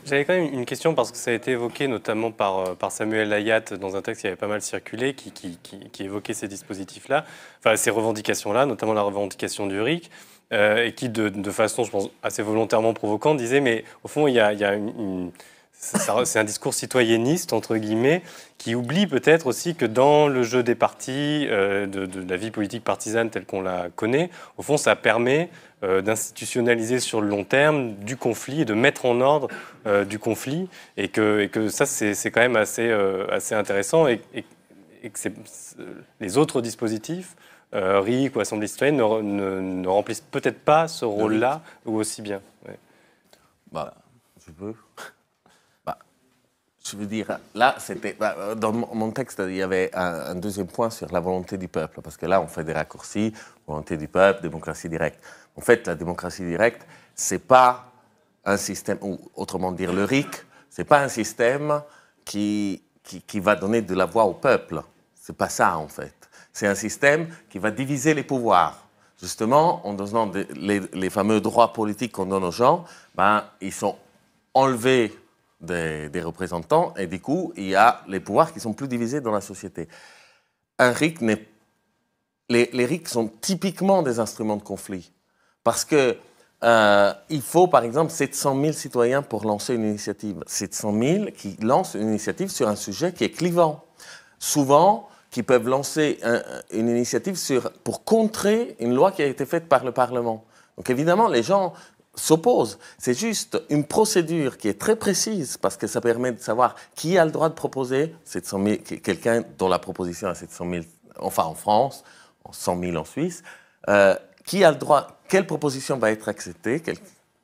J'avais quand même une question parce que ça a été évoqué notamment par Samuel Layat dans un texte qui avait pas mal circulé, qui évoquait ces dispositifs-là, enfin ces revendications-là, notamment la revendication du RIC, et qui, de façon, je pense, assez volontairement provocante, disait mais au fond, il y a c'est un discours citoyenniste, entre guillemets, qui oublie peut-être aussi que dans le jeu des partis, de la vie politique partisane telle qu'on la connaît, au fond, ça permet d'institutionnaliser sur le long terme du conflit et de mettre en ordre du conflit. Et que ça, c'est quand même assez intéressant. Et que les autres dispositifs, RIC ou Assemblée citoyenne, ne remplissent peut-être pas ce rôle-là ou aussi bien. Ouais. Bah, je peux. Je veux dire, là, c'était dans mon texte, il y avait un deuxième point sur la volonté du peuple, parce que là, on fait des raccourcis, volonté du peuple, démocratie directe. En fait, la démocratie directe, c'est pas un système, ou autrement dire, le RIC, c'est pas un système qui va donner de la voix au peuple. C'est pas ça, en fait. C'est un système qui va diviser les pouvoirs. Justement, en donnant les fameux droits politiques qu'on donne aux gens, ils sont enlevés des représentants, et du coup, il y a les pouvoirs qui sont plus divisés dans la société. Un RIC les RIC sont typiquement des instruments de conflit, parce que il faut, par exemple, 700 000 citoyens pour lancer une initiative. 700 000 qui lancent une initiative sur un sujet qui est clivant. Souvent, qui peuvent lancer une initiative pour contrer une loi qui a été faite par le Parlement. Donc évidemment, les gens s'opposent. C'est juste une procédure qui est très précise parce que ça permet de savoir qui a le droit de proposer 700 000, quelqu'un dont la proposition a 700 000, enfin en France, 100 000 en Suisse, qui a le droit, quelle proposition va être acceptée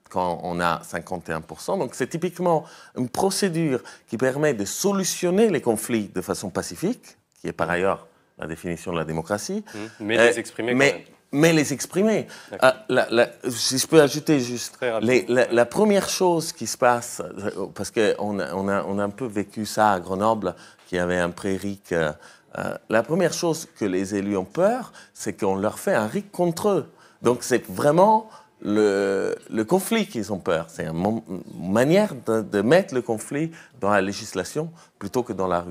quand on a 51%. Donc c'est typiquement une procédure qui permet de solutionner les conflits de façon pacifique, qui est par ailleurs la définition de la démocratie. Mais les exprimer quand même. Mais les exprimer. Si je peux ajouter juste, la première chose qui se passe, parce qu'on a un peu vécu ça à Grenoble, qui avait un pré-RIC, la première chose que les élus ont peur, c'est qu'on leur fait un RIC contre eux. Donc c'est vraiment le conflit qu'ils ont peur. C'est une manière de mettre le conflit dans la législation plutôt que dans la rue.